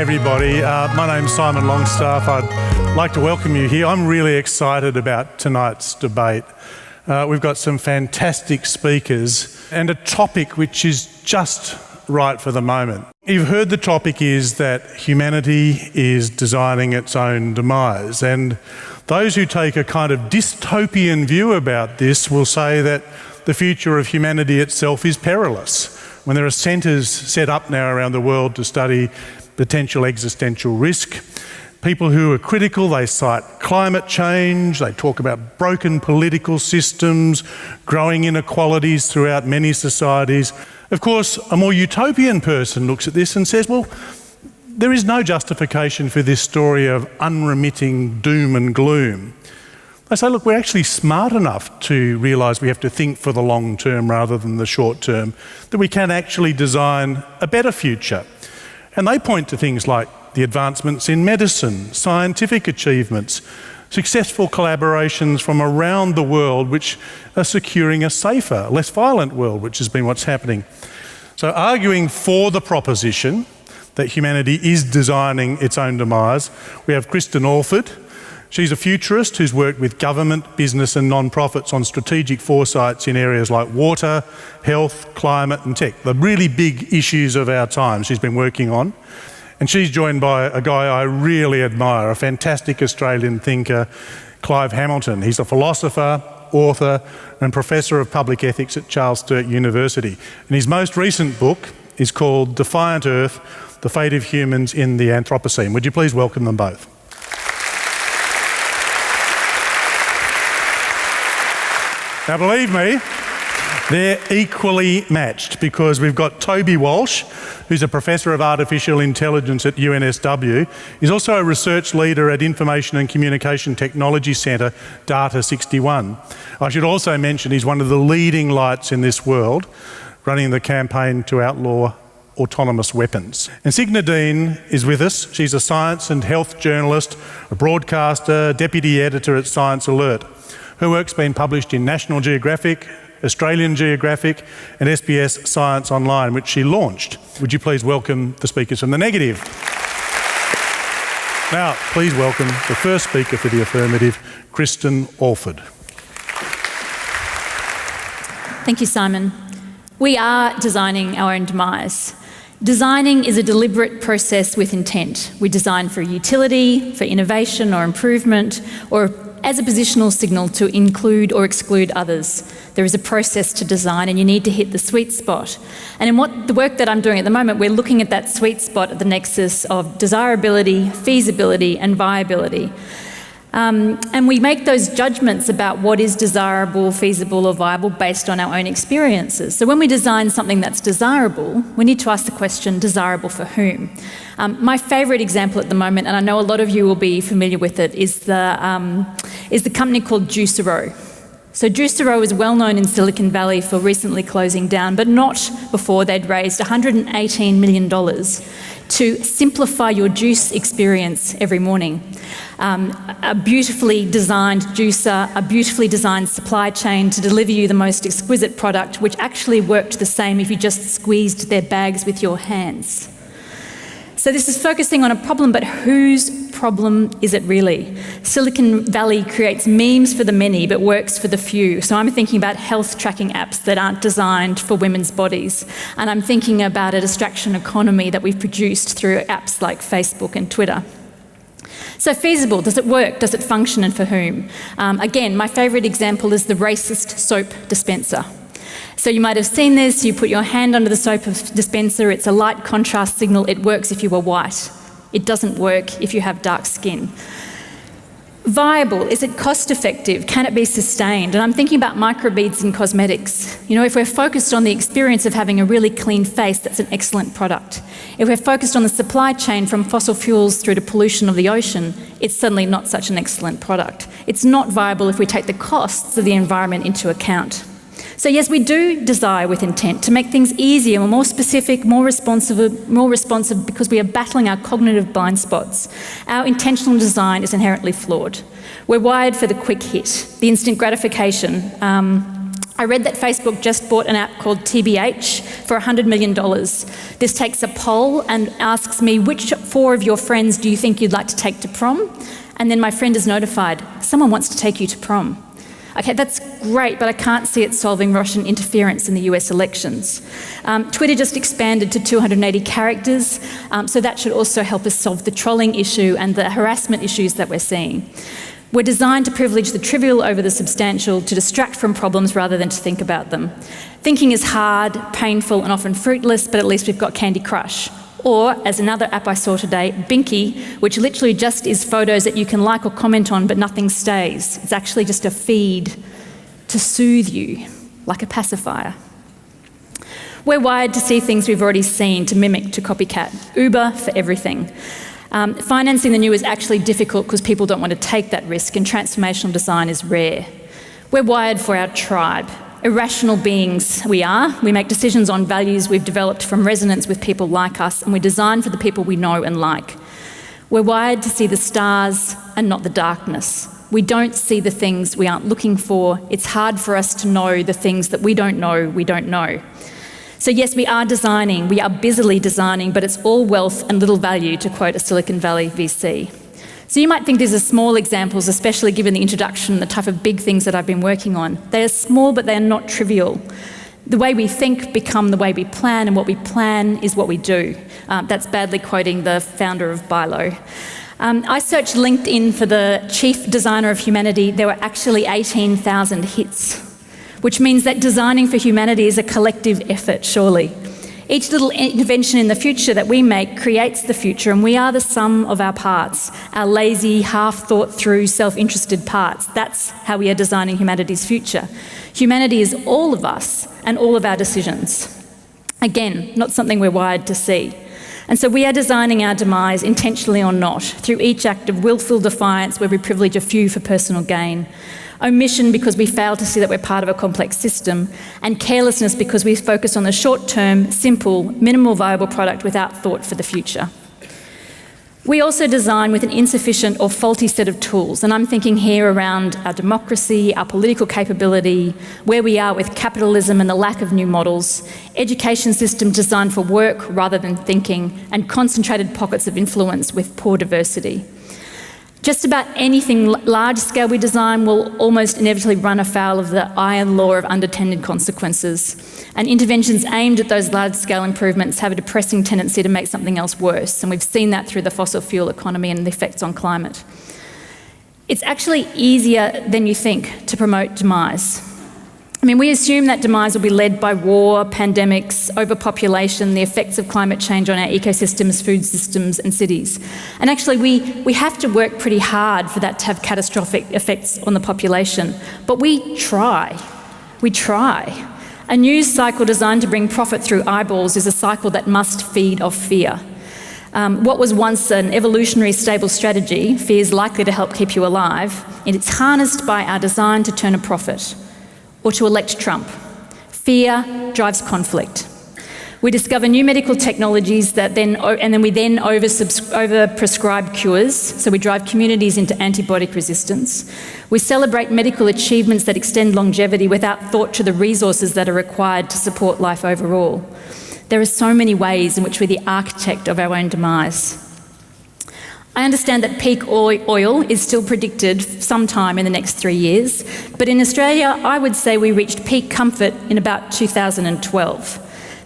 everybody. My name's Simon Longstaff. I'd like to welcome you here. I'm really excited about tonight's debate. We've got some fantastic speakers and a topic which is just right for the moment. You've heard the topic is that humanity is designing its own demise, and those who take a kind of dystopian view about this will say that the future of humanity itself is perilous. When there are centres set up now around the world to study potential existential risk, people who are critical, they cite climate change, they talk about broken political systems, growing inequalities throughout many societies. Of course, a more utopian person looks at this and says, well, there is no justification for this story of unremitting doom and gloom. They say, look, we're actually smart enough to realise we have to think for the long term rather than the short term, that we can actually design a better future. And they point to things like the advancements in medicine, scientific achievements, successful collaborations from around the world which are securing a safer, less violent world, which has been what's happening. So arguing for the proposition that humanity is designing its own demise, we have Kristen Alford. She's a futurist who's worked with government, business and non-profits on strategic foresights in areas like water, health, climate and tech, the really big issues of our time she's been working on. And she's joined by a guy I really admire, a fantastic Australian thinker, Clive Hamilton. He's a philosopher, author and professor of public ethics at Charles Sturt University. And his most recent book is called Defiant Earth, The Fate of Humans in the Anthropocene. Would you please welcome them both? Now, believe me, they're equally matched because we've got Toby Walsh, who's a Professor of Artificial Intelligence at UNSW. He's also a research leader at Information and Communication Technology Centre, Data 61. I should also mention he's one of the leading lights in this world, running the campaign to outlaw autonomous weapons. And Signa Dean is with us. She's a science and health journalist, a broadcaster, deputy editor at Science Alert. Her work's been published in National Geographic, Australian Geographic and SBS Science Online, which she launched. Would you please welcome the speakers from the negative? Now, please welcome the first speaker for the affirmative, Kristen Alford. Thank you, Simon. We are designing our own demise. Designing is a deliberate process with intent. We design for utility, for innovation or improvement, or as a positional signal to include or exclude others. There is a process to design and you need to hit the sweet spot. And in the work that I'm doing at the moment, we're looking at that sweet spot at the nexus of desirability, feasibility and viability. And we make those judgments about what is desirable, feasible or viable based on our own experiences. So when we design something that's desirable, we need to ask the question, desirable for whom? My favourite example at the moment, and I know a lot of you will be familiar with it, is the company called Juicerow. So Juicerow is well known in Silicon Valley for recently closing down, but not before they'd raised $118 million to simplify your juice experience every morning. A beautifully designed juicer, a beautifully designed supply chain to deliver you the most exquisite product, which actually worked the same if you just squeezed their bags with your hands. So this is focusing on a problem, but whose problem is it really? Silicon Valley creates memes for the many, but works for the few. So I'm thinking about health tracking apps that aren't designed for women's bodies. And I'm thinking about a distraction economy that we've produced through apps like Facebook and Twitter. So feasible, does it work? Does it function and for whom? Again, my favourite example is the racist soap dispenser. So you might have seen this, you put your hand under the soap dispenser, it's a light contrast signal, it works if you are white. It doesn't work if you have dark skin. Viable, is it cost effective? Can it be sustained? And I'm thinking about microbeads in cosmetics. You know, if we're focused on the experience of having a really clean face, that's an excellent product. If we're focused on the supply chain from fossil fuels through to pollution of the ocean, it's suddenly not such an excellent product. It's not viable if we take the costs of the environment into account. So yes, we do desire with intent to make things easier, more specific, more responsive because we are battling our cognitive blind spots. Our intentional design is inherently flawed. We're wired for the quick hit, the instant gratification. I read that Facebook just bought an app called TBH for $100 million. This takes a poll and asks me, which 4 of your friends do you think you'd like to take to prom? And then my friend is notified, someone wants to take you to prom. Okay, that's great, but I can't see it solving Russian interference in the US elections. Twitter just expanded to 280 characters, so that should also help us solve the trolling issue and the harassment issues that we're seeing. We're designed to privilege the trivial over the substantial, to distract from problems rather than to think about them. Thinking is hard, painful, and often fruitless, but at least we've got Candy Crush. Or, as another app I saw today, Binky, which literally just is photos that you can like or comment on, but nothing stays. It's actually just a feed to soothe you, like a pacifier. We're wired to see things we've already seen, to mimic, to copycat. Uber for everything. Financing the new is actually difficult because people don't want to take that risk, and transformational design is rare. We're wired for our tribe. Irrational beings we are. We make decisions on values we've developed from resonance with people like us, and we design for the people we know and like. We're wired to see the stars and not the darkness. We don't see the things we aren't looking for. It's hard for us to know the things that we don't know. So yes, we are designing, we are busily designing, but it's all wealth and little value, to quote a Silicon Valley VC. So you might think these are small examples, especially given the introduction, the type of big things that I've been working on. They are small, but they are not trivial. The way we think become the way we plan, and what we plan is what we do. That's badly quoting the founder of Bilo. I searched LinkedIn for the chief designer of humanity. There were actually 18,000 hits, which means that designing for humanity is a collective effort, surely. Each little intervention in the future that we make creates the future, and we are the sum of our parts, our lazy, half-thought-through, self-interested parts. That's how we are designing humanity's future. Humanity is all of us and all of our decisions. Again, not something we're wired to see. And so we are designing our demise, intentionally or not, through each act of willful defiance where we privilege a few for personal gain, omission because we fail to see that we're part of a complex system, and carelessness because we focus on the short-term, simple, minimal viable product without thought for the future. We also design with an insufficient or faulty set of tools, and I'm thinking here around our democracy, our political capability, where we are with capitalism and the lack of new models, education system designed for work rather than thinking, and concentrated pockets of influence with poor diversity. Just about anything large-scale we design will almost inevitably run afoul of the iron law of unintended consequences. And interventions aimed at those large-scale improvements have a depressing tendency to make something else worse. And we've seen that through the fossil fuel economy and the effects on climate. It's actually easier than you think to promote demise. I mean, we assume that demise will be led by war, pandemics, overpopulation, the effects of climate change on our ecosystems, food systems, and cities. And actually, we have to work pretty hard for that to have catastrophic effects on the population. But we try. We try. A news cycle designed to bring profit through eyeballs is a cycle that must feed off fear. What was once an evolutionary stable strategy, fear is likely to help keep you alive, and it's harnessed by our design to turn a profit, or to elect Trump. Fear drives conflict. We discover new medical technologies and then we over-prescribe cures, so we drive communities into antibiotic resistance. We celebrate medical achievements that extend longevity without thought to the resources that are required to support life overall. There are so many ways in which we're the architect of our own demise. I understand that peak oil is still predicted sometime in the next 3 years, but in Australia, I would say we reached peak comfort in about 2012.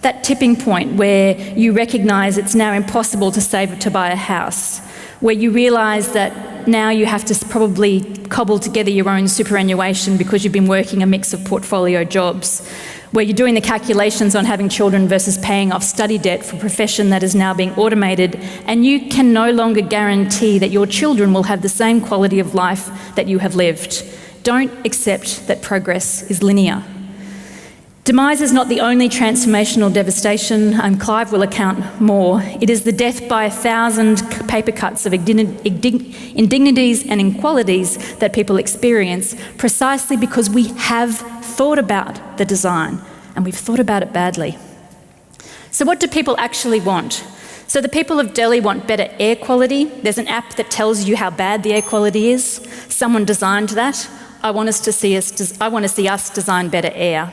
That tipping point where you recognise it's now impossible to save to buy a house, where you realise that now you have to probably cobble together your own superannuation because you've been working a mix of portfolio jobs, where you're doing the calculations on having children versus paying off study debt for a profession that is now being automated, and you can no longer guarantee that your children will have the same quality of life that you have lived. Don't accept that progress is linear. Demise is not the only transformational devastation, and Clive will account more. It is the death by 1,000 paper cuts of indignities and inequalities that people experience precisely because we have thought about the design, and we've thought about it badly. So what do people actually want? So the people of Delhi want better air quality. There's an app that tells you how bad the air quality is. Someone designed that. I want to see us design better air.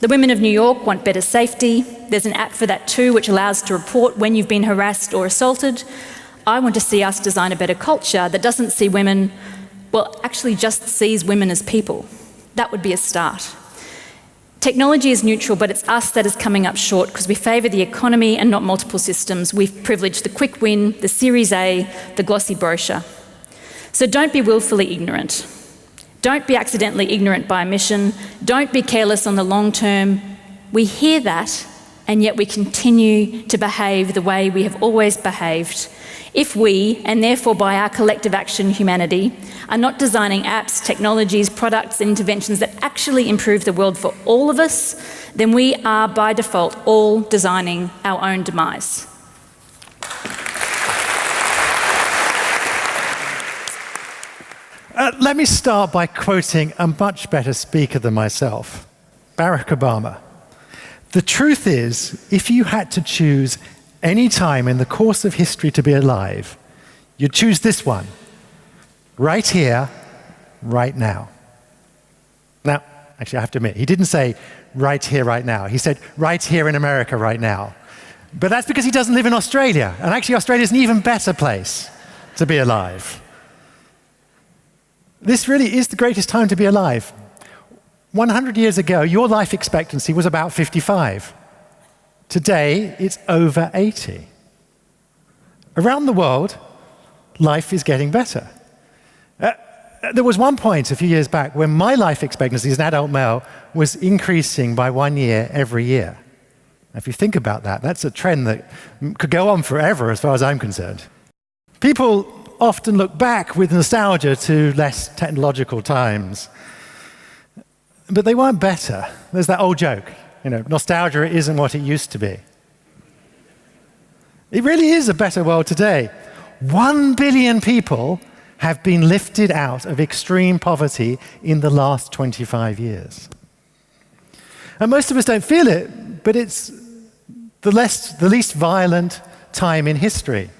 The women of New York want better safety. There's an app for that too, which allows to report when you've been harassed or assaulted. I want to see us design a better culture that doesn't see women, well, actually just sees women as people. That would be a start. Technology is neutral, but it's us that is coming up short because we favour the economy and not multiple systems. We've privileged the quick win, the Series A, the glossy brochure. So don't be willfully ignorant. Don't be accidentally ignorant by omission. Don't be careless on the long term. We hear that, and yet we continue to behave the way we have always behaved. If we, and therefore by our collective action humanity, are not designing apps, technologies, products and interventions that actually improve the world for all of us, then we are by default all designing our own demise. Let me start by quoting a much better speaker than myself, Barack Obama. The truth is, if you had to choose any time in the course of history to be alive, you'd choose this one, right here, right now. Now, actually, I have to admit, he didn't say right here, right now. He said right here in America, right now. But that's because he doesn't live in Australia. And actually, Australia's an even better place to be alive. This really is the greatest time to be alive. 100 years ago, your life expectancy was about 55. Today, it's over 80. Around the world, life is getting better. There was one point a few years back when my life expectancy as an adult male was increasing by 1 year every year. Now, if you think about that, that's a trend that could go on forever as far as I'm concerned. People often look back with nostalgia to less technological times. But they weren't better. There's that old joke, nostalgia isn't what it used to be. It really is a better world today. 1 billion people have been lifted out of extreme poverty in the last 25 years. And most of us don't feel it, but it's the least violent time in history.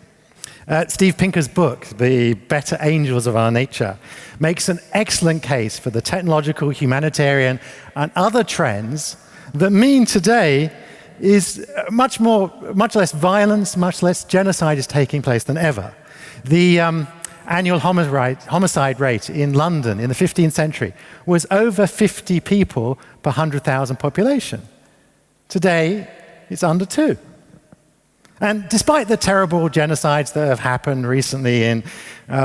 Steve Pinker's book, The Better Angels of Our Nature, makes an excellent case for the technological, humanitarian, and other trends that mean today is much less violence, much less genocide is taking place than ever. The annual homicide rate in London in the 15th century was over 50 people per 100,000 population. Today, it's under 2. And despite the terrible genocides that have happened recently in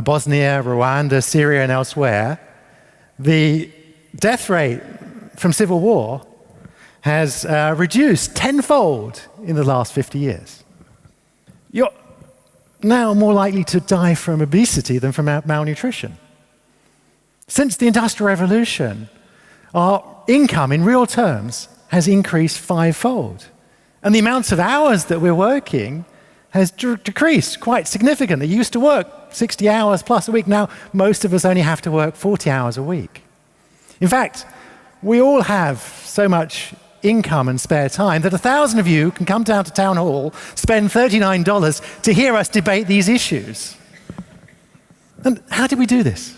Bosnia, Rwanda, Syria, and elsewhere, the death rate from civil war has reduced tenfold in the last 50 years. You're now more likely to die from obesity than from malnutrition. Since the Industrial Revolution, our income in real terms has increased 5-fold. And the amount of hours that we're working has decreased quite significantly. You used to work 60 hours plus a week. Now, most of us only have to work 40 hours a week. In fact, we all have so much income and spare time that 1,000 of you can come down to Town Hall, spend $39 to hear us debate these issues. And how did we do this?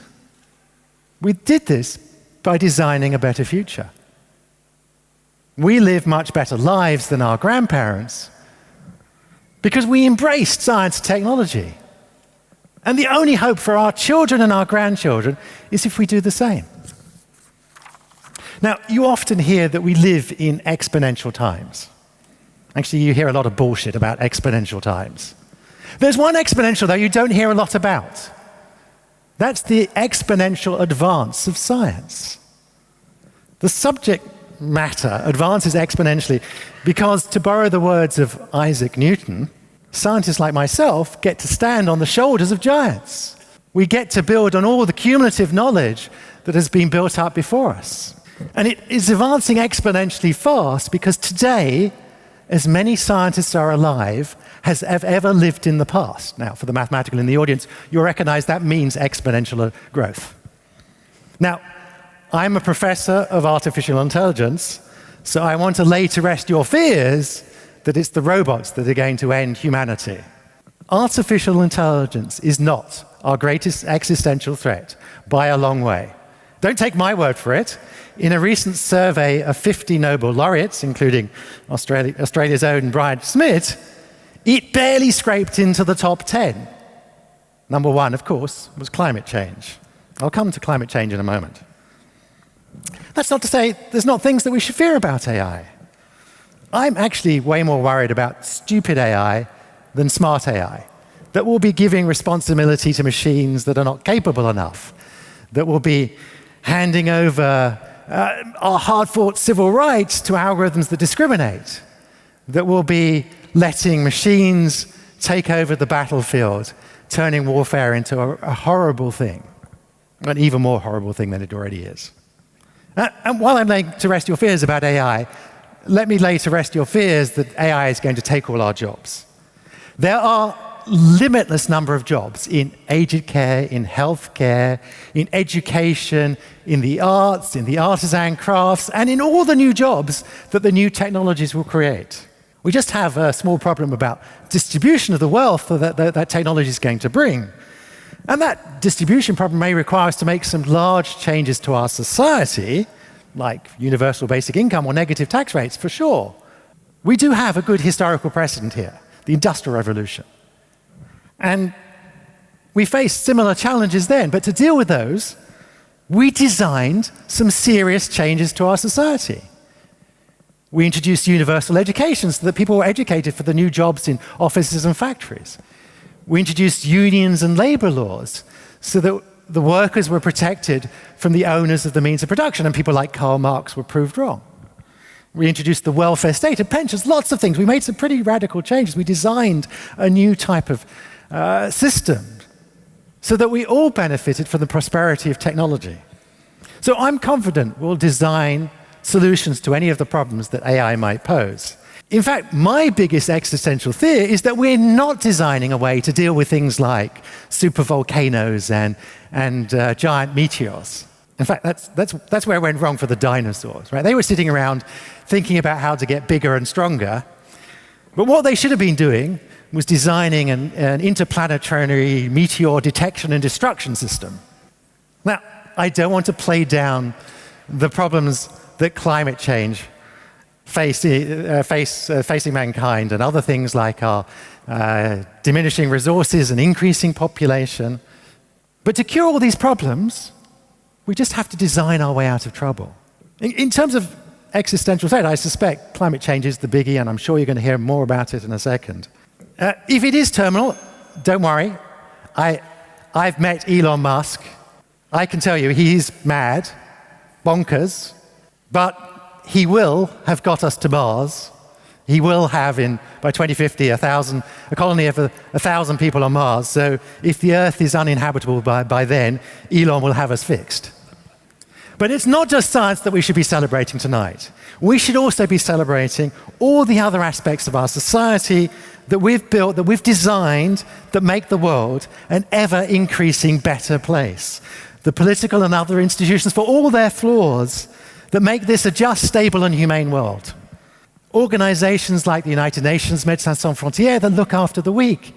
We did this by designing a better future. We live much better lives than our grandparents because we embraced science and technology. And the only hope for our children and our grandchildren is if we do the same. Now, you often hear that we live in exponential times. Actually, you hear a lot of bullshit about exponential times. There's one exponential, though, you don't hear a lot about. That's the exponential advance of science. The subject matter advances exponentially because, to borrow the words of Isaac Newton, scientists like myself get to stand on the shoulders of giants. We get to build on all the cumulative knowledge that has been built up before us. And it is advancing exponentially fast because today, as many scientists are alive as have ever lived in the past. Now, for the mathematical in the audience, you'll recognize that means exponential growth. Now, I'm a professor of artificial intelligence, so I want to lay to rest your fears that it's the robots that are going to end humanity. Artificial intelligence is not our greatest existential threat by a long way. It don't take my word for it. In a recent survey of 50 Nobel laureates, including Australia's own Brian Schmidt, it barely scraped into the top 10. Number one, of course, was climate change. I'll come to climate change in a moment. That's not to say there's not things that we should fear about AI. I'm actually way more worried about stupid AI than smart AI, that will be giving responsibility to machines that are not capable enough, that will be handing over our hard-fought civil rights to algorithms that discriminate, that will be letting machines take over the battlefield, turning warfare into a horrible thing, an even more horrible thing than it already is. And while I'm laying to rest your fears about AI, let me lay to rest your fears that AI is going to take all our jobs. There are limitless number of jobs in aged care, in healthcare, in education, in the arts, in the artisan crafts, and in all the new jobs that the new technologies will create. We just have a small problem about distribution of the wealth that technology is going to bring. And that distribution problem may require us to make some large changes to our society, like universal basic income or negative tax rates, for sure. We do have a good historical precedent here, the Industrial Revolution. And we faced similar challenges then, but to deal with those, we designed some serious changes to our society. We introduced universal education so that people were educated for the new jobs in offices and factories. We introduced unions and labor laws so that the workers were protected from the owners of the means of production, and people like Karl Marx were proved wrong. We introduced the welfare state and pensions, lots of things. We made some pretty radical changes. We designed a new type of system so that we all benefited from the prosperity of technology. So I'm confident we'll design solutions to any of the problems that AI might pose. In fact, my biggest existential fear is that we're not designing a way to deal with things like supervolcanoes and giant meteors. In fact, that's where it went wrong for the dinosaurs, right? They were sitting around thinking about how to get bigger and stronger. But what they should have been doing was designing an interplanetary meteor detection and destruction system. Now, I don't want to play down the problems that climate change facing mankind and other things like our diminishing resources and increasing population. But to cure all these problems, we just have to design our way out of trouble. In terms of existential threat, I suspect climate change is the biggie, and I'm sure you're going to hear more about it in a second. If it is terminal, don't worry. I've met Elon Musk. I can tell you he's mad, bonkers, but he will have got us to Mars. He will have, by 2050, a colony of 1,000 people on Mars. So if the Earth is uninhabitable by then, Elon will have us fixed. But it's not just science that we should be celebrating tonight. We should also be celebrating all the other aspects of our society that we've built, that we've designed, that make the world an ever-increasing better place. The political and other institutions, for all their flaws, that make this a just, stable, and humane world. Organizations like the United Nations, Médecins Sans Frontières, that look after the weak.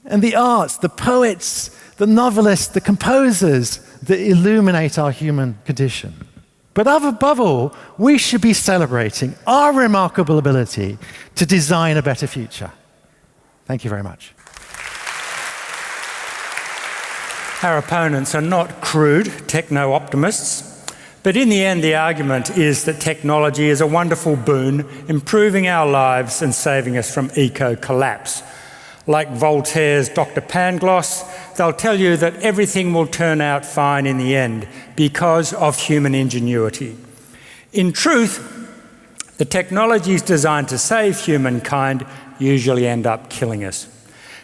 And the arts, the poets, the novelists, the composers that illuminate our human condition. But above all, we should be celebrating our remarkable ability to design a better future. Thank you very much. Our opponents are not crude techno-optimists. But in the end, the argument is that technology is a wonderful boon, improving our lives and saving us from eco-collapse. Like Voltaire's Dr. Pangloss, they'll tell you that everything will turn out fine in the end because of human ingenuity. In truth, the technologies designed to save humankind usually end up killing us,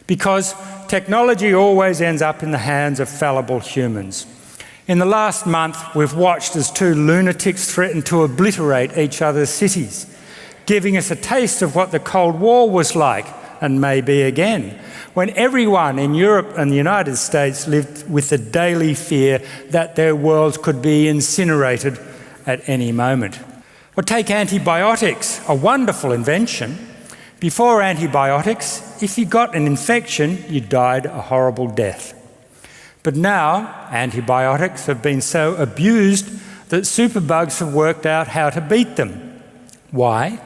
because technology always ends up in the hands of fallible humans. In the last month, we've watched as two lunatics threaten to obliterate each other's cities, giving us a taste of what the Cold War was like, and may be again, when everyone in Europe and the United States lived with the daily fear that their worlds could be incinerated at any moment. Or take antibiotics, a wonderful invention. Before antibiotics, if you got an infection, you died a horrible death. But now, antibiotics have been so abused that superbugs have worked out how to beat them. Why?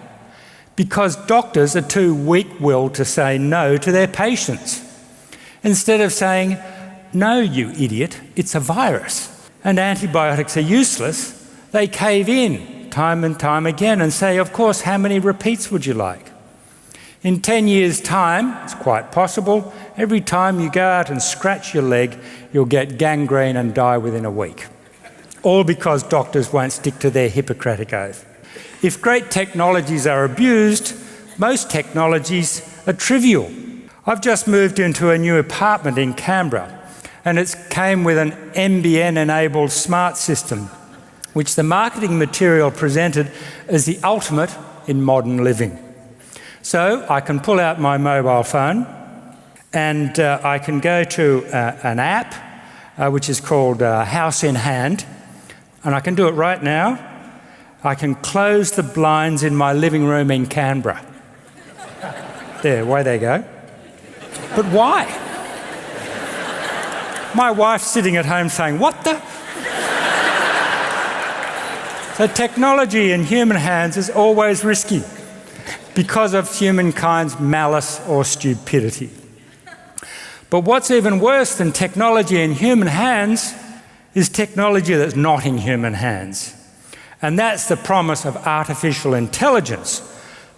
Because doctors are too weak-willed to say no to their patients. Instead of saying, "No, you idiot, it's a virus, and antibiotics are useless," they cave in time and time again and say, "Of course, how many repeats would you like?" In 10 years' time, it's quite possible, every time you go out and scratch your leg, you'll get gangrene and die within a week. All because doctors won't stick to their Hippocratic oath. If great technologies are abused, most technologies are trivial. I've just moved into a new apartment in Canberra, and it came with an NBN-enabled smart system, which the marketing material presented as the ultimate in modern living. So I can pull out my mobile phone and I can go to an app which is called House in Hand, and I can do it right now. I can close the blinds in my living room in Canberra. There, away they go. But why? My wife's sitting at home saying, "What the?" So technology in human hands is always risky because of humankind's malice or stupidity. But what's even worse than technology in human hands is technology that's not in human hands. And that's the promise of artificial intelligence,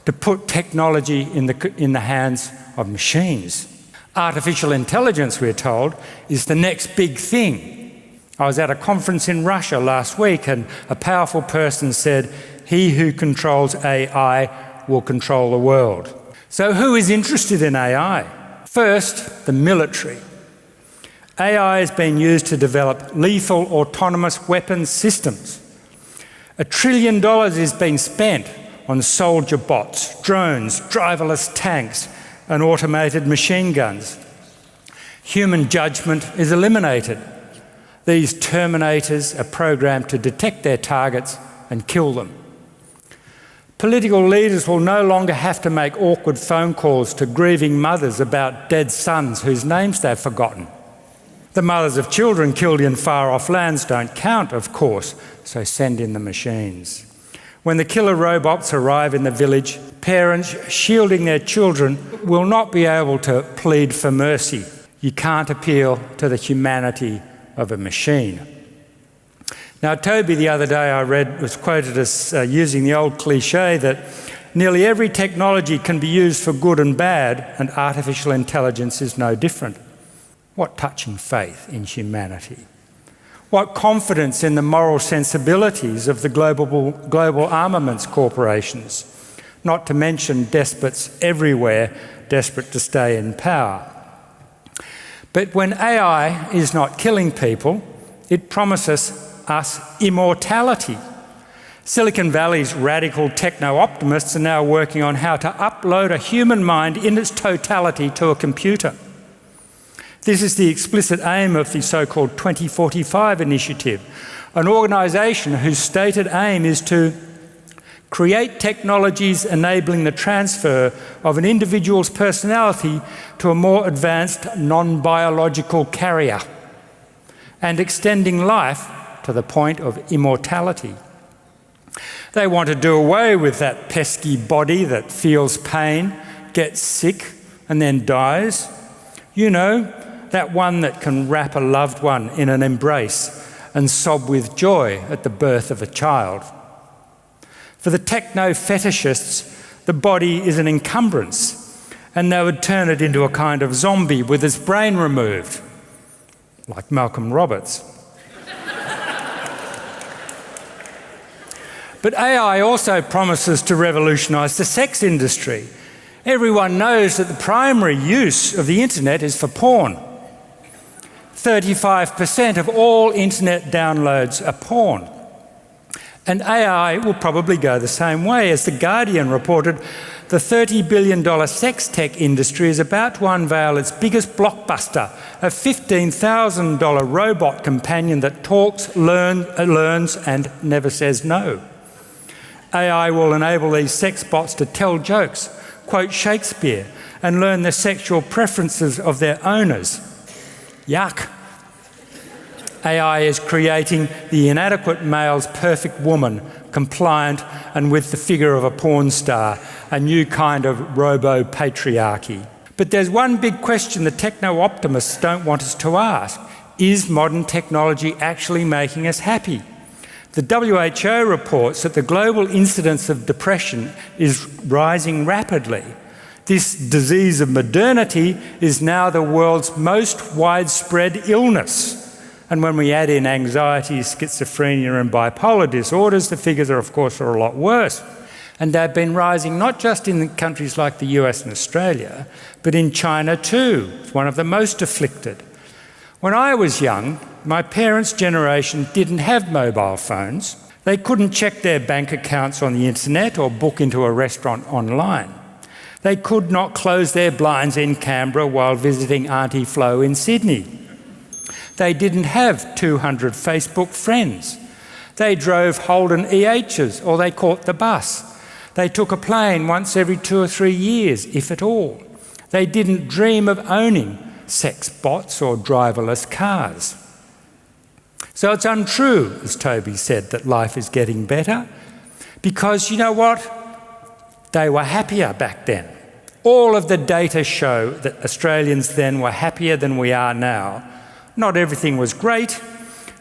to put technology in the hands of machines. Artificial intelligence, we're told, is the next big thing. I was at a conference in Russia last week and a powerful person said, "He who controls AI will control the world." So who is interested in AI? First, the military. AI is being used to develop lethal autonomous weapons systems. $1 trillion is being spent on soldier bots, drones, driverless tanks, and automated machine guns. Human judgment is eliminated. These Terminators are programmed to detect their targets and kill them. Political leaders will no longer have to make awkward phone calls to grieving mothers about dead sons whose names they've forgotten. The mothers of children killed in far-off lands don't count, of course, so send in the machines. When the killer robots arrive in the village, parents shielding their children will not be able to plead for mercy. You can't appeal to the humanity of a machine. Now, Toby, the other day I read, was quoted as using the old cliche that nearly every technology can be used for good and bad, and artificial intelligence is no different. What touching faith in humanity. What confidence in the moral sensibilities of the global armaments corporations, not to mention despots everywhere desperate to stay in power. But when AI is not killing people, it promises us immortality. Silicon Valley's radical techno-optimists are now working on how to upload a human mind in its totality to a computer. This is the explicit aim of the so-called 2045 initiative, an organisation whose stated aim is to create technologies enabling the transfer of an individual's personality to a more advanced non-biological carrier and extending life to the point of immortality. They want to do away with that pesky body that feels pain, gets sick, and then dies. You know, that one that can wrap a loved one in an embrace and sob with joy at the birth of a child. For the techno-fetishists, the body is an encumbrance, and they would turn it into a kind of zombie with its brain removed, like Malcolm Roberts. But AI also promises to revolutionise the sex industry. Everyone knows that the primary use of the internet is for porn. 35% of all internet downloads are porn. And AI will probably go the same way. As The Guardian reported, the $30 billion sex tech industry is about to unveil its biggest blockbuster, a $15,000 robot companion that talks, learns and never says no. AI will enable these sex bots to tell jokes, quote Shakespeare, and learn the sexual preferences of their owners. Yuck. AI is creating the inadequate male's perfect woman, compliant and with the figure of a porn star, a new kind of robo-patriarchy. But there's one big question the techno-optimists don't want us to ask. Is modern technology actually making us happy? The WHO reports that the global incidence of depression is rising rapidly. This disease of modernity is now the world's most widespread illness. And when we add in anxiety, schizophrenia and bipolar disorders, the figures are, of course, a lot worse. And they've been rising not just in countries like the US and Australia, but in China too. It's one of the most afflicted. When I was young, my parents' generation didn't have mobile phones. They couldn't check their bank accounts on the internet or book into a restaurant online. They could not close their blinds in Canberra while visiting Auntie Flo in Sydney. They didn't have 200 Facebook friends. They drove Holden EHs or they caught the bus. They took a plane once every 2 or 3 years, if at all. They didn't dream of owning sex bots or driverless cars. So it's untrue, as Toby said, that life is getting better, because you know what? They were happier back then. All of the data show that Australians then were happier than we are now. Not everything was great.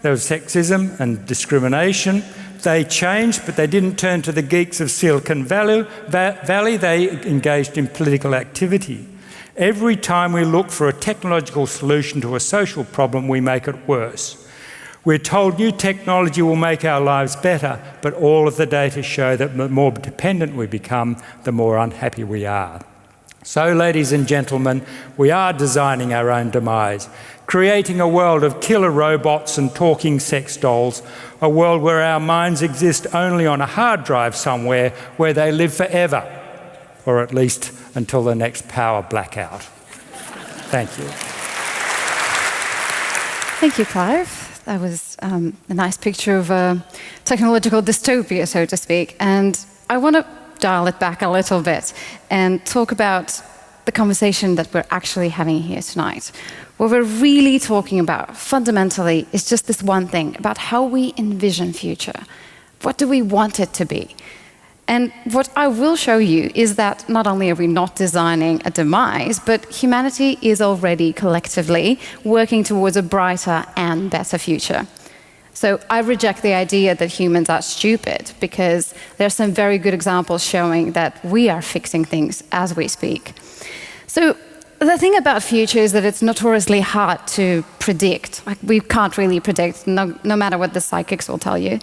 There was sexism and discrimination. They changed, but they didn't turn to the geeks of Silicon Valley. They engaged in political activity. Every time we look for a technological solution to a social problem, we make it worse. We're told new technology will make our lives better, but all of the data show that the more dependent we become, the more unhappy we are. So, ladies and gentlemen, we are designing our own demise, creating a world of killer robots and talking sex dolls, a world where our minds exist only on a hard drive somewhere where they live forever, or at least until the next power blackout. Thank you. Thank you, Clive. That was a nice picture of a technological dystopia, so to speak. And I want to dial it back a little bit and talk about the conversation that we're actually having here tonight. What we're really talking about, fundamentally, is just this one thing, about how we envision future. What do we want it to be? And what I will show you is that not only are we not designing a demise, but humanity is already collectively working towards a brighter and better future. So I reject the idea that humans are stupid, because there are some very good examples showing that we are fixing things as we speak. So the thing about future is that it's notoriously hard to predict. Like, we can't really predict, no matter what the psychics will tell you.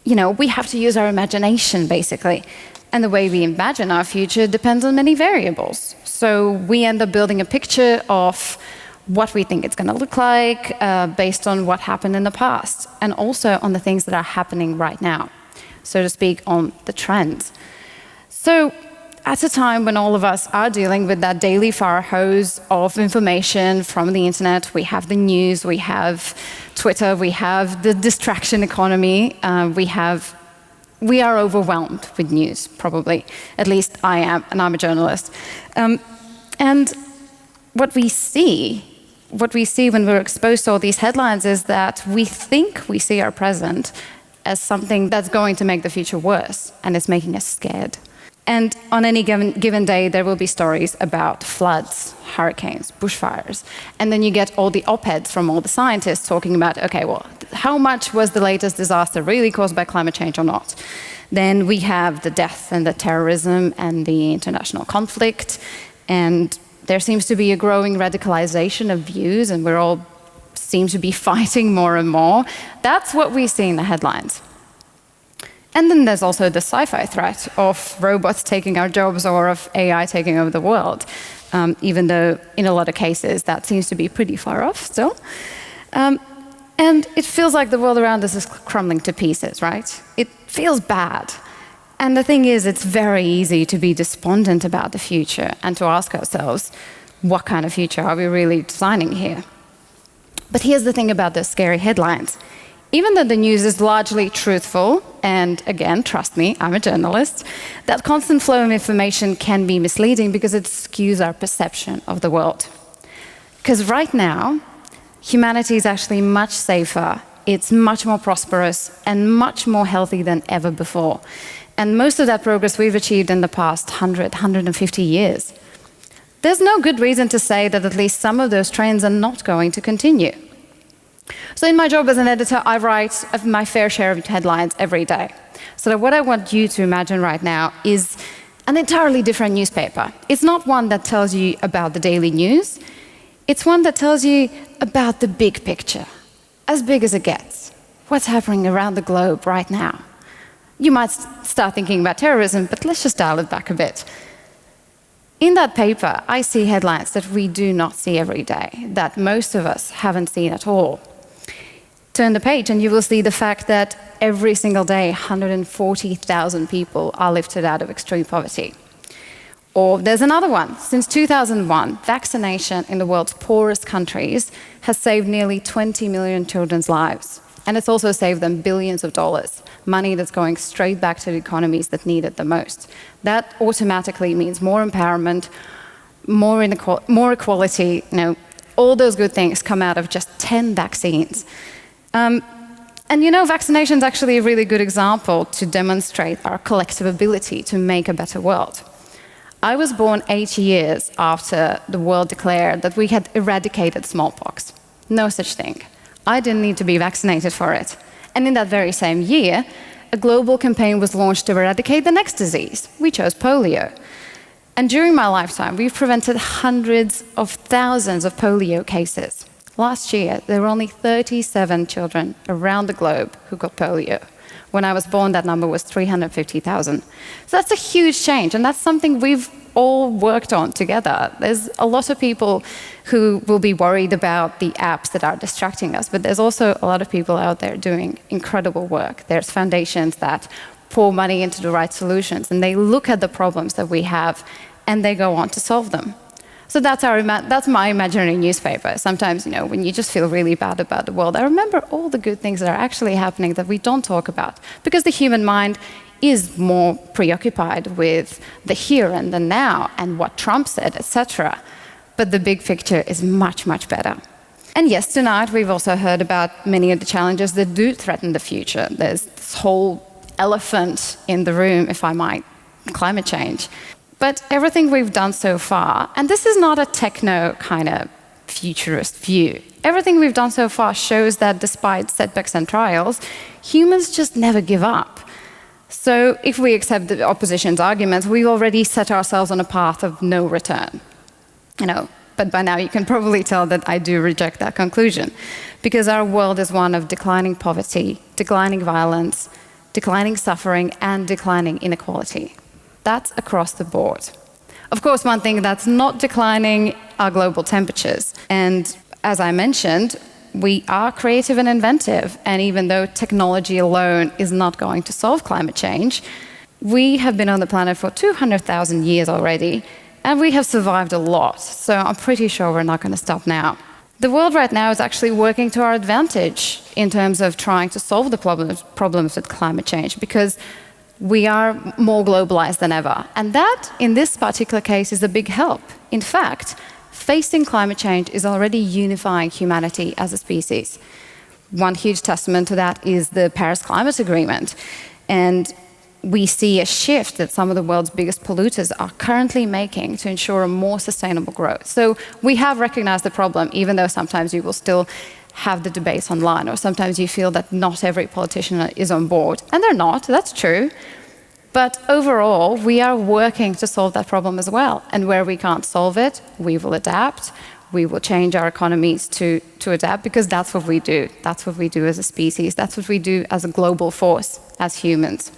You know, we have to use our imagination, basically. And the way we imagine our future depends on many variables. So we end up building a picture of what we think it's going to look like based on what happened in the past, and also on the things that are happening right now, so to speak, on the trends. So at a time when all of us are dealing with that daily fire hose of information from the internet, we have the news, we have Twitter, we have the distraction economy, we are overwhelmed with news, probably. At least I am, and I'm a journalist. And what we see when we're exposed to all these headlines is that we think we see our present as something that's going to make the future worse, and it's making us scared. And on any given day, there will be stories about floods, hurricanes, bushfires. And then you get all the op-eds from all the scientists talking about, okay, well, how much was the latest disaster really caused by climate change or not? Then we have the death and the terrorism and the international conflict. And there seems to be a growing radicalization of views, and we're all seem to be fighting more and more. That's what we see in the headlines. And then there's also the sci-fi threat of robots taking our jobs or of AI taking over the world, even though in a lot of cases that seems to be pretty far off still. And it feels like the world around us is crumbling to pieces, right? It feels bad. And the thing is, it's very easy to be despondent about the future and to ask ourselves, what kind of future are we really designing here? But here's the thing about those scary headlines. Even though the news is largely truthful, and again, trust me, I'm a journalist, that constant flow of information can be misleading because it skews our perception of the world. Because right now, humanity is actually much safer, it's much more prosperous, and much more healthy than ever before. And most of that progress we've achieved in the past 150 years. There's no good reason to say that at least some of those trends are not going to continue. So in my job as an editor, I write my fair share of headlines every day. So what I want you to imagine right now is an entirely different newspaper. It's not one that tells you about the daily news. It's one that tells you about the big picture, as big as it gets. What's happening around the globe right now? You might start thinking about terrorism, but let's just dial it back a bit. In that paper, I see headlines that we do not see every day, that most of us haven't seen at all. Turn the page and you will see the fact that every single day, 140,000 people are lifted out of extreme poverty. Or there's another one. Since 2001, vaccination in the world's poorest countries has saved nearly 20 million children's lives. And it's also saved them billions of dollars, money that's going straight back to the economies that need it the most. That automatically means more empowerment, more equality, all those good things come out of just 10 vaccines. And vaccination is actually a really good example to demonstrate our collective ability to make a better world. I was born 8 years after the world declared that we had eradicated smallpox. No such thing. I didn't need to be vaccinated for it. And in that very same year, a global campaign was launched to eradicate the next disease. We chose polio. And during my lifetime, we've prevented hundreds of thousands of polio cases. Last year, there were only 37 children around the globe who got polio. When I was born, that number was 350,000. So that's a huge change, and that's something we've all worked on together. There's a lot of people who will be worried about the apps that are distracting us, but there's also a lot of people out there doing incredible work. There's foundations that pour money into the right solutions, and they look at the problems that we have, and they go on to solve them. So that's my imaginary newspaper. Sometimes, when you just feel really bad about the world, I remember all the good things that are actually happening that we don't talk about, because the human mind is more preoccupied with the here and the now and what Trump said, etc. But the big picture is much, much better. And yes, tonight we've also heard about many of the challenges that do threaten the future. There's this whole elephant in the room, if I might, climate change. But everything we've done so far, and this is not a techno kind of futurist view, everything we've done so far shows that despite setbacks and trials, humans just never give up. So if we accept the opposition's arguments, we've already set ourselves on a path of no return. But by now you can probably tell that I do reject that conclusion, because our world is one of declining poverty, declining violence, declining suffering, and declining inequality. That's across the board. Of course, one thing that's not declining are global temperatures. And as I mentioned, we are creative and inventive. And even though technology alone is not going to solve climate change, we have been on the planet for 200,000 years already, and we have survived a lot. So I'm pretty sure we're not going to stop now. The world right now is actually working to our advantage in terms of trying to solve the problems with climate change, because we are more globalized than ever. And that, in this particular case, is a big help. In fact, facing climate change is already unifying humanity as a species. One huge testament to that is the Paris Climate Agreement. And we see a shift that some of the world's biggest polluters are currently making to ensure a more sustainable growth. So we have recognized the problem, even though sometimes you will still have the debates online, or sometimes you feel that not every politician is on board. And they're not, that's true. But overall, we are working to solve that problem as well. And where we can't solve it, we will adapt. We will change our economies to adapt, because that's what we do. That's what we do as a species. That's what we do as a global force, as humans.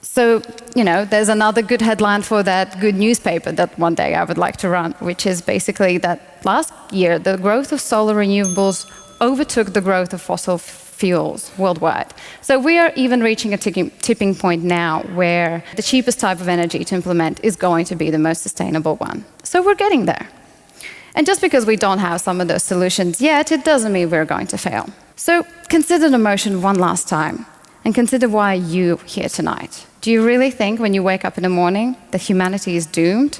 So, there's another good headline for that good newspaper that one day I would like to run, which is basically that last year, the growth of solar renewables overtook the growth of fossil fuels worldwide. So we are even reaching a tipping point now where the cheapest type of energy to implement is going to be the most sustainable one. So we're getting there. And just because we don't have some of those solutions yet, it doesn't mean we're going to fail. So consider the motion one last time, and consider why you're here tonight. Do you really think when you wake up in the morning that humanity is doomed?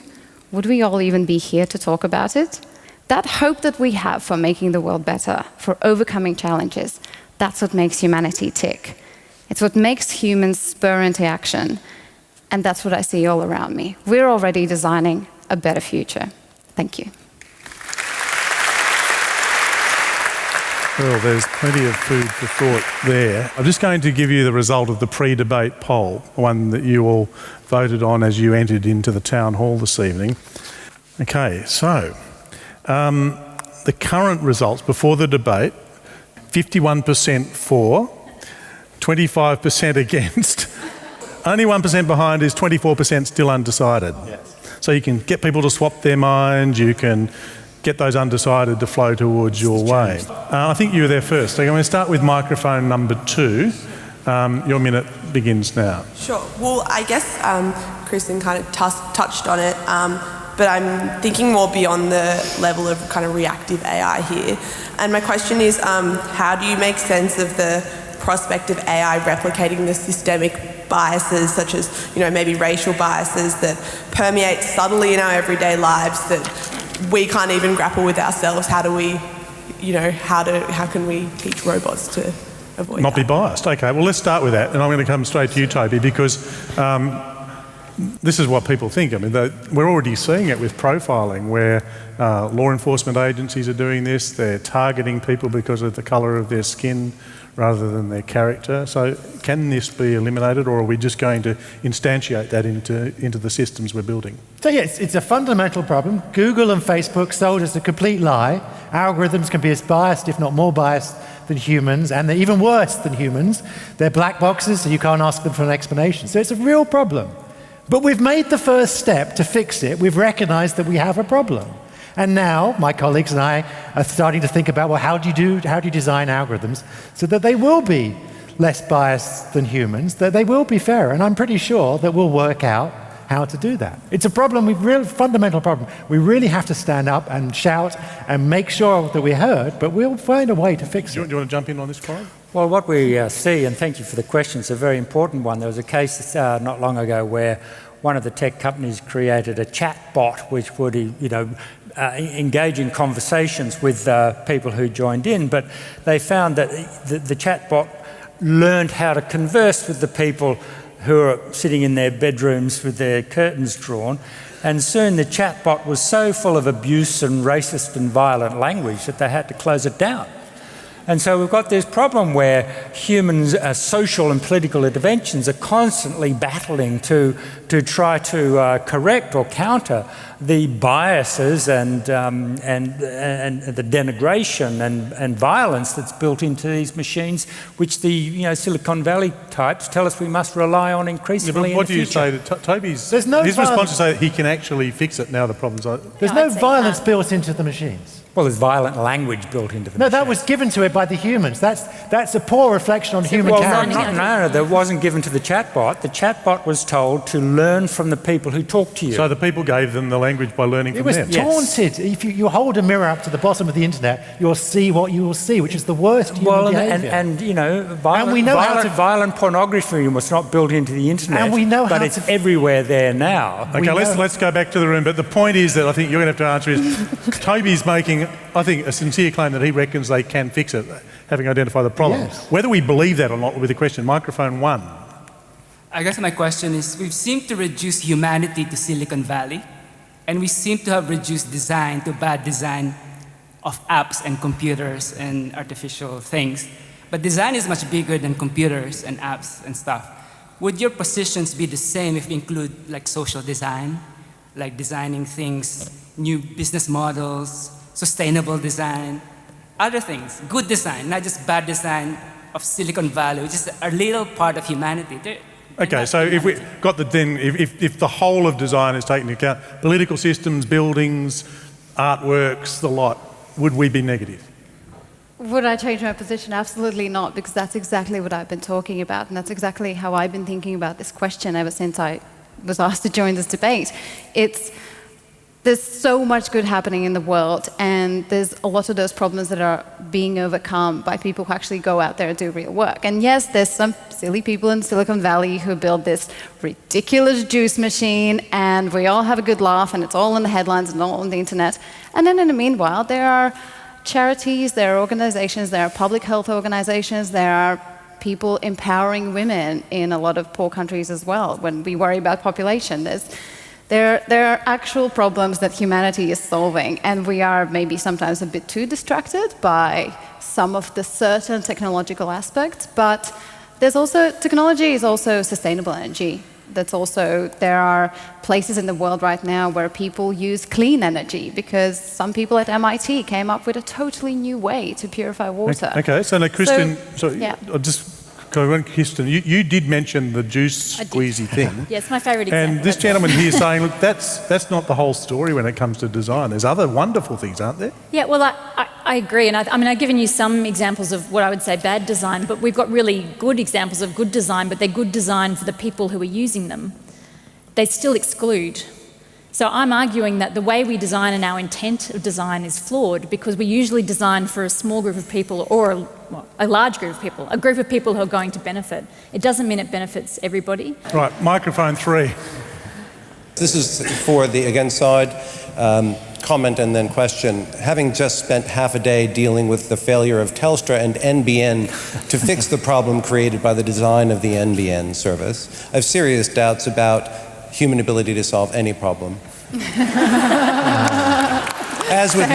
Would we all even be here to talk about it? That hope that we have for making the world better, for overcoming challenges, that's what makes humanity tick. It's what makes humans spur into action. And that's what I see all around me. We're already designing a better future. Thank you. Well, there's plenty of food for thought there. I'm just going to give you the result of the pre-debate poll, one that you all voted on as you entered into the town hall this evening. Okay, so the current results before the debate, 51% for, 25% against. Only 1% behind is 24% still undecided. Yes. So you can get people to swap their minds, you can get those undecided to flow towards your way. I think you were there first. So I'm going to start with microphone number 2. Your minute begins now. Sure. Well, I guess Kristen kind of touched on it, but I'm thinking more beyond the level of kind of reactive AI here. And my question is, how do you make sense of the prospect of AI replicating the systemic biases, such as, maybe racial biases that permeate subtly in our everyday lives that we can't even grapple with ourselves? How do we, how can we teach robots to avoid Not that? be biased. Okay, well, let's start with that. And I'm going to come straight to you, Toby, because this is what people think. I mean, we're already seeing it with profiling, where law enforcement agencies are doing this. They're targeting people because of the colour of their skin rather than their character. So can this be eliminated, or are we just going to instantiate that into the systems we're building? So yes, it's a fundamental problem. Google and Facebook sold us a complete lie. Algorithms can be as biased, if not more biased, than humans, and they're even worse than humans. They're black boxes, so you can't ask them for an explanation. So it's a real problem. But we've made the first step to fix it. We've recognized that we have a problem. And now, my colleagues and I are starting to think about, well, how do you design algorithms so that they will be less biased than humans, that they will be fairer? And I'm pretty sure that we'll work out how to do that. It's a problem, fundamental problem. We really have to stand up and shout and make sure that we're heard, but we'll find a way to fix it. Do you want to jump in on this, Clive? Well, what we see, and thank you for the question, it's a very important one. There was a case not long ago where one of the tech companies created a chat bot which would, engage in conversations with people who joined in, but they found that the chat bot learned how to converse with the people who are sitting in their bedrooms with their curtains drawn, and soon the chat bot was so full of abuse and racist and violent language that they had to close it down. And so we've got this problem where humans, social and political interventions are constantly battling to try to correct or counter the biases and the denigration and violence that's built into these machines, which the Silicon Valley types tell us we must rely on increasingly. What do you say to Toby's? His response is that he can actually fix it now. The problem's there's no violence built into the machines. Well, there's violent language built into the machine. No, that was given to it by the humans. That's a poor reflection on human character. No, that wasn't given to the chatbot. The chatbot was told to learn from the people who talk to you. So the people gave them the language by learning from them. It was taunted. If you hold a mirror up to the bottom of the internet, you'll see what you will see, which is the worst human behaviour. Violent pornography was not built into the internet, and we know but it's everywhere there now. Okay, let's go back to the room. But the point is that I think you're going to have to answer is Toby's making, I think, a sincere claim that he reckons they can fix it, having identified the problem. Yes. Whether we believe that or not will be the question. Microphone 1. I guess my question is, we've seemed to reduce humanity to Silicon Valley, and we seem to have reduced design to bad design of apps and computers and artificial things. But design is much bigger than computers and apps and stuff. Would your positions be the same if we include like social design, like designing things, new business models, sustainable design, other things, good design, not just bad design of Silicon Valley, which is a little part of humanity. Okay, so if we got if the whole of design is taken into account, political systems, buildings, artworks, the lot, would we be negative? Would I change my position? Absolutely not, because that's exactly what I've been talking about, and that's exactly how I've been thinking about this question ever since I was asked to join this debate. there's so much good happening in the world, and there's a lot of those problems that are being overcome by people who actually go out there and do real work. And yes, there's some silly people in Silicon Valley who build this ridiculous juice machine, and we all have a good laugh, and it's all in the headlines and all on the internet. And then in the meanwhile, there are charities, there are organizations, there are public health organizations, there are people empowering women in a lot of poor countries as well. When we worry about population, there are actual problems that humanity is solving, and we are maybe sometimes a bit too distracted by some of the certain technological aspects, but technology is also sustainable energy. There are places in the world right now where people use clean energy because some people at MIT came up with a totally new way to purify water. Okay, so now, Kristen, yeah. I'll just go on, Kristen. You did mention the juice squeezy thing. Yes, my favourite example. And this gentleman here is saying, look, that's not the whole story when it comes to design. There's other wonderful things, aren't there? Yeah, well, I agree. And I've given you some examples of what I would say bad design, but we've got really good examples of good design, but they're good design for the people who are using them. They still exclude. So I'm arguing that the way we design and our intent of design is flawed because we usually design for a small group of people or a large group of people, a group of people who are going to benefit. It doesn't mean it benefits everybody. Right, microphone 3. This is for the against side comment and then question. Having just spent half a day dealing with the failure of Telstra and NBN to fix the problem created by the design of the NBN service, I have serious doubts about human ability to solve any problem. As with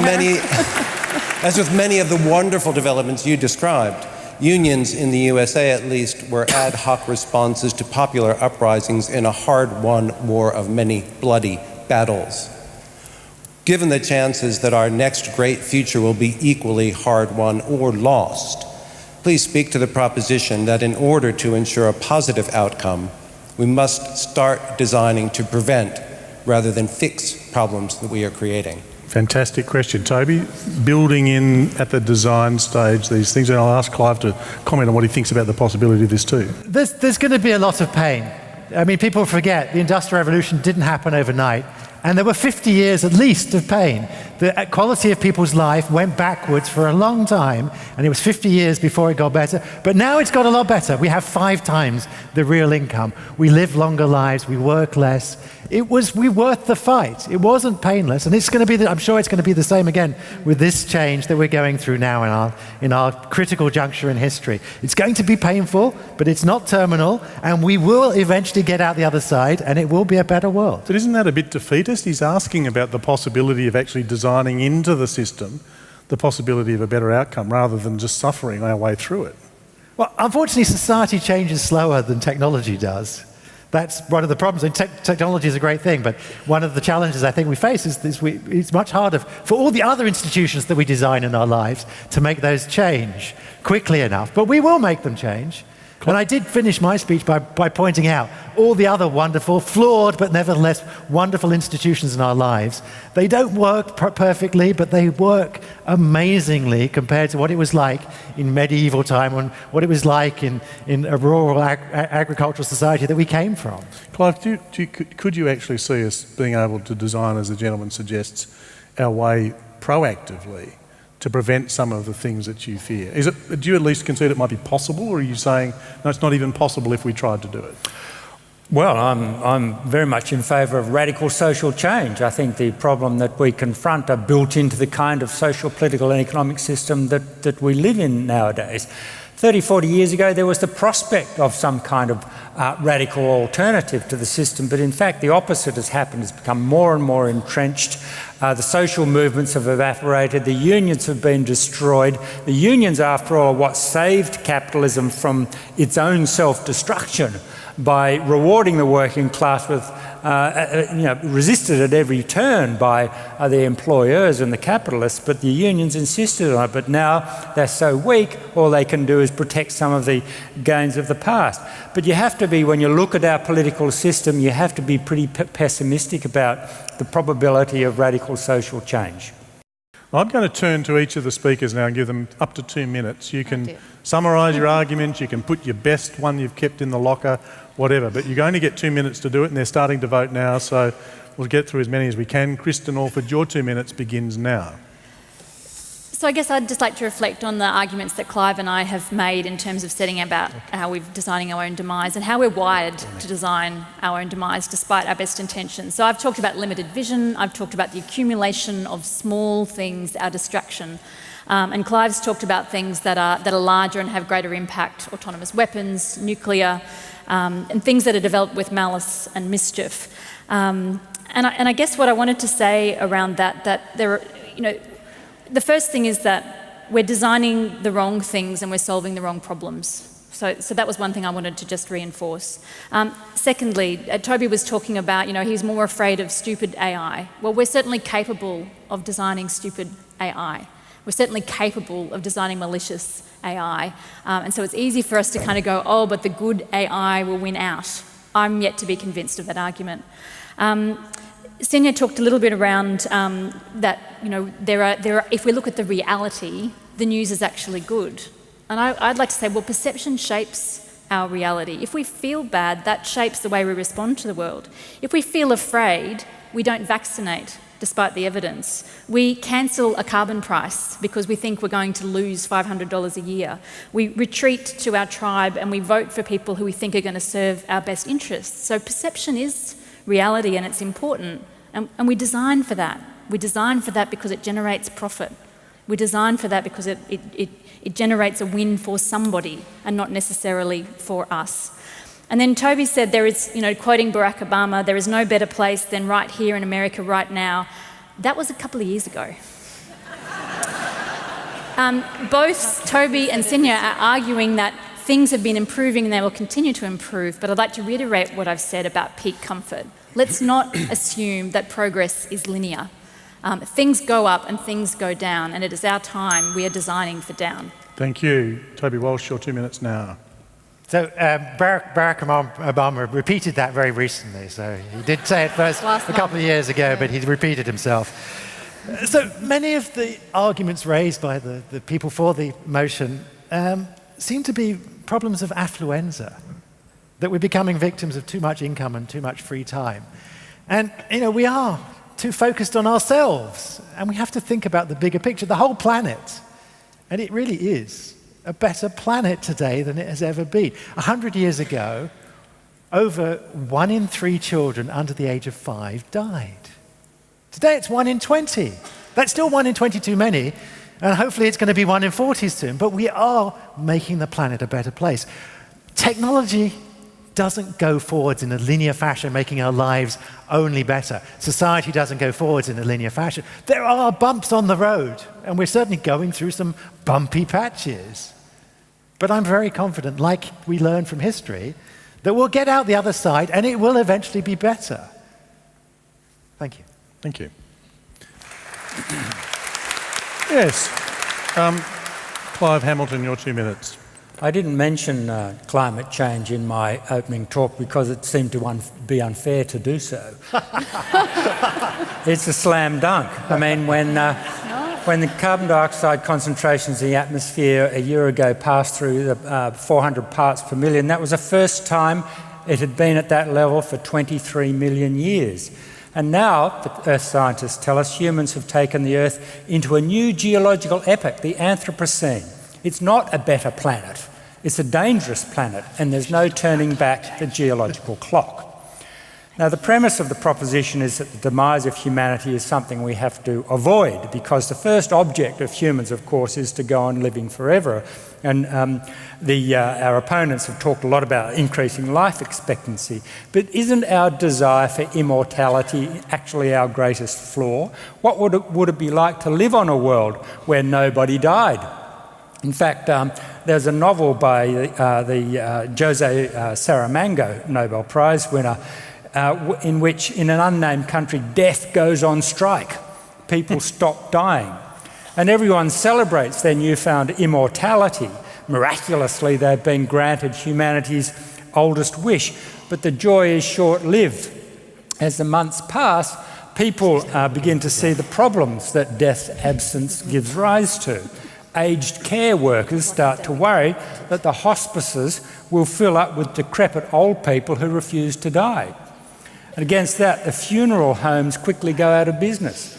many of the wonderful developments you described, unions in the USA at least were ad hoc responses to popular uprisings in a hard-won war of many bloody battles. Given the chances that our next great future will be equally hard-won or lost, please speak to the proposition that in order to ensure a positive outcome, we must start designing to prevent rather than fix problems that we are creating. Fantastic question. Toby, building in at the design stage these things, and I'll ask Clive to comment on what he thinks about the possibility of this too. There's going to be a lot of pain. I mean, people forget the Industrial Revolution didn't happen overnight, and there were 50 years at least of pain. The quality of people's life went backwards for a long time, and it was 50 years before it got better. But now it's got a lot better. We have 5 times the real income. We live longer lives. We work less. We worth the fight. It wasn't painless, and it's going to be. I'm sure it's going to be the same again with this change that we're going through now in our critical juncture in history. It's going to be painful, but it's not terminal, and we will eventually get out the other side, and it will be a better world. But isn't that a bit defeatist? He's asking about the possibility of actually designing into the system the possibility of a better outcome rather than just suffering our way through it. Well, unfortunately, society changes slower than technology does. That's one of the problems. And technology is a great thing, but one of the challenges I think we face is it's much harder for all the other institutions that we design in our lives to make those change quickly enough. But we will make them change. And I did finish my speech by pointing out all the other wonderful, flawed, but nevertheless wonderful institutions in our lives. They don't work perfectly, but they work amazingly compared to what it was like in medieval time and what it was like in a rural agricultural society that we came from. Clive, could you actually see us being able to design, as the gentleman suggests, our way proactively to prevent some of the things that you fear? Do you at least concede it might be possible, or are you saying, no, it's not even possible if we tried to do it? Well, I'm very much in favour of radical social change. I think the problem that we confront are built into the kind of social, political and economic system that we live in nowadays. 30, 40 years ago, there was the prospect of some kind of radical alternative to the system, but in fact the opposite has happened. It's become more and more entrenched. The social movements have evaporated. The unions have been destroyed. The unions, after all, are what saved capitalism from its own self-destruction by rewarding the working class with, resisted at every turn by the employers and the capitalists, but the unions insisted on it. But now they're so weak, all they can do is protect some of the gains of the past. But you have to be, when you look at our political system, you have to be pretty pessimistic about the probability of radical social change. I'm going to turn to each of the speakers now and give them up to 2 minutes. You can summarise your arguments, you can put your best one you've kept in the locker, whatever, but you only get 2 minutes to do it, and they're starting to vote now, so we'll get through as many as we can. Kristen Orford, your 2 minutes begins now. So I guess I'd just like to reflect on the arguments that Clive and I have made in terms of setting about how we're designing our own demise and how we're wired to design our own demise despite our best intentions. So I've talked about limited vision, I've talked about the accumulation of small things, our distraction, and Clive's talked about things that are larger and have greater impact, autonomous weapons, nuclear, and things that are developed with malice and mischief. And I guess what I wanted to say around that there are, the first thing is that we're designing the wrong things and we're solving the wrong problems. So that was one thing I wanted to just reinforce. Secondly, Toby was talking about, he's more afraid of stupid AI. Well, we're certainly capable of designing stupid AI. We're certainly capable of designing malicious AI. And so it's easy for us to kind of go, oh, but the good AI will win out. I'm yet to be convinced of that argument. Senya talked a little bit around that, there are, if we look at the reality, the news is actually good. And I'd like to say, well, perception shapes our reality. If we feel bad, that shapes the way we respond to the world. If we feel afraid, we don't vaccinate, despite the evidence. We cancel a carbon price because we think we're going to lose $500 a year. We retreat to our tribe and we vote for people who we think are going to serve our best interests. So perception is reality and it's important. And we design for that. We design for that because it generates profit. We design for that because it generates a win for somebody and not necessarily for us. And then Toby said there is, quoting Barack Obama, there is no better place than right here in America right now. That was a couple of years ago. Both Toby and Senya are arguing that things have been improving and they will continue to improve, but I'd like to reiterate what I've said about peak comfort. Let's not assume that progress is linear. Things go up and things go down, and it is our time. We are designing for down. Thank you. Toby Walsh, your 2 minutes now. So Barack Obama repeated that very recently. So he did say it first a couple of years ago, but he repeated himself. So many of the arguments raised by the people for the motion seem to be problems of affluenza, that we're becoming victims of too much income and too much free time. And, we are too focused on ourselves, and we have to think about the bigger picture, the whole planet. And it really is a better planet today than it has ever been. 100 years ago, over 1 in 3 children under the age of 5 died. Today it's 1 in 20. That's still 1 in 20 too many, and hopefully it's going to be 1 in 40 soon, but we are making the planet a better place. Technology doesn't go forwards in a linear fashion, making our lives only better. Society doesn't go forwards in a linear fashion. There are bumps on the road, and we're certainly going through some bumpy patches. But I'm very confident, like we learned from history, that we'll get out the other side and it will eventually be better. Thank you. Thank you. Yes. Clive Hamilton, your 2 minutes. I didn't mention climate change in my opening talk because it seemed to be unfair to do so. It's a slam dunk. I mean, when the carbon dioxide concentrations in the atmosphere a year ago passed through the 400 parts per million, that was the first time it had been at that level for 23 million years. And now, the Earth scientists tell us, humans have taken the Earth into a new geological epoch, the Anthropocene. It's not a better planet. It's a dangerous planet, and there's no turning back the geological clock. Now, the premise of the proposition is that the demise of humanity is something we have to avoid, because the first object of humans, of course, is to go on living forever. And our opponents have talked a lot about increasing life expectancy. But isn't our desire for immortality actually our greatest flaw? What would it be like to live on a world where nobody died? In fact, there's a novel by the Jose Saramago Nobel Prize winner in which, in an unnamed country, death goes on strike. People stop dying. And everyone celebrates their newfound immortality. Miraculously, they've been granted humanity's oldest wish. But the joy is short-lived. As the months pass, people begin to see the problems that death's absence gives rise to. Aged care workers start to worry that the hospices will fill up with decrepit old people who refuse to die. And against that, the funeral homes quickly go out of business.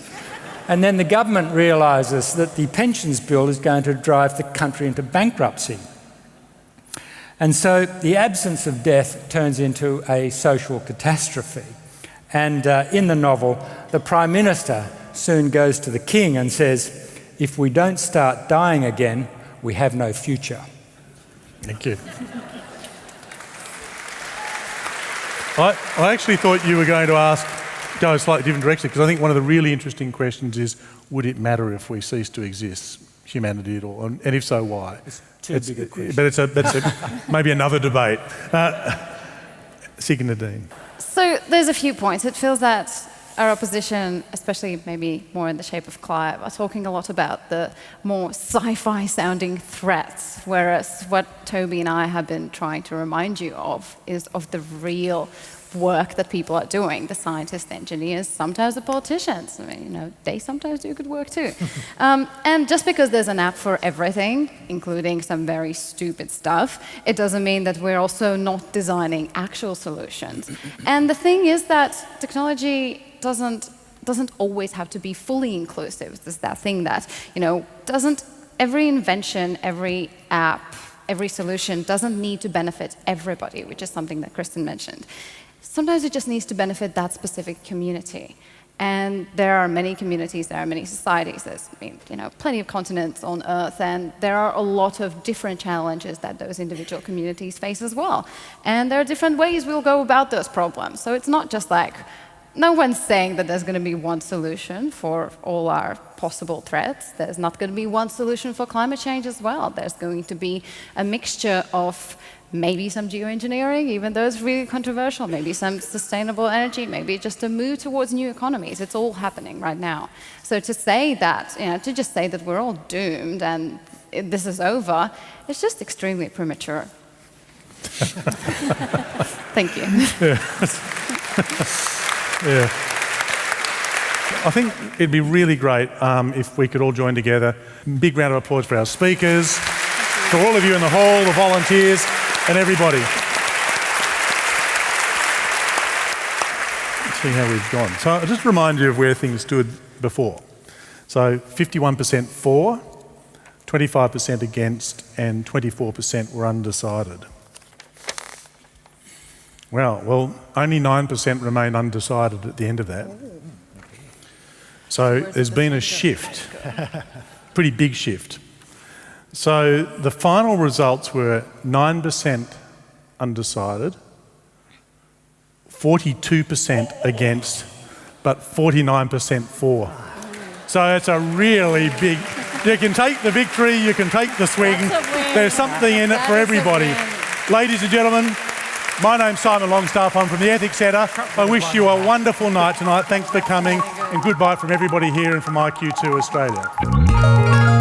And then the government realises that the pensions bill is going to drive the country into bankruptcy. And so the absence of death turns into a social catastrophe. And in the novel, the Prime Minister soon goes to the King and says, "If we don't start dying again, we have no future." Thank you. I actually thought you were going to go a slightly different direction, because I think one of the really interesting questions is, would it matter if we cease to exist, humanity at all? And if so, why? It's too big a question. But that's maybe another debate. Sig Nadine. So there's a few points. It feels that our opposition, especially maybe more in the shape of Clive, are talking a lot about the more sci-fi sounding threats, whereas what Toby and I have been trying to remind you of is of the real work that people are doing, the scientists, the engineers, sometimes the politicians. I mean, they sometimes do good work too. And just because there's an app for everything, including some very stupid stuff, it doesn't mean that we're also not designing actual solutions. And the thing is that technology doesn't always have to be fully inclusive. There's that thing that, every invention, every app, every solution doesn't need to benefit everybody, which is something that Kristen mentioned. Sometimes it just needs to benefit that specific community. And there are many communities, there are many societies, there's plenty of continents on Earth, and there are a lot of different challenges that those individual communities face as well. And there are different ways we'll go about those problems. So it's not just like, no one's saying that there's going to be one solution for all our possible threats. There's not going to be one solution for climate change as well. There's going to be a mixture of maybe some geoengineering, even though it's really controversial, maybe some sustainable energy, maybe just a move towards new economies. It's all happening right now. So to say that, to just say that we're all doomed and this is over, it's just extremely premature. Thank you. Yeah. I think it'd be really great if we could all join together. Big round of applause for our speakers, for all of you in the hall, the volunteers, and everybody. Let's see how we've gone. So I'll just remind you of where things stood before. So 51% for, 25% against, and 24% were undecided. Well, only 9% remain undecided at the end of that. So there's been a shift, pretty big shift. So the final results were 9% undecided, 42% against, but 49% for. So it's a really big, you can take the victory, you can take the swing. There's something in it for everybody. Ladies and gentlemen, my name's Simon Longstaff. I'm from the Ethics Centre. I wish you a wonderful night tonight. Thanks for coming, and goodbye from everybody here and from IQ2 Australia.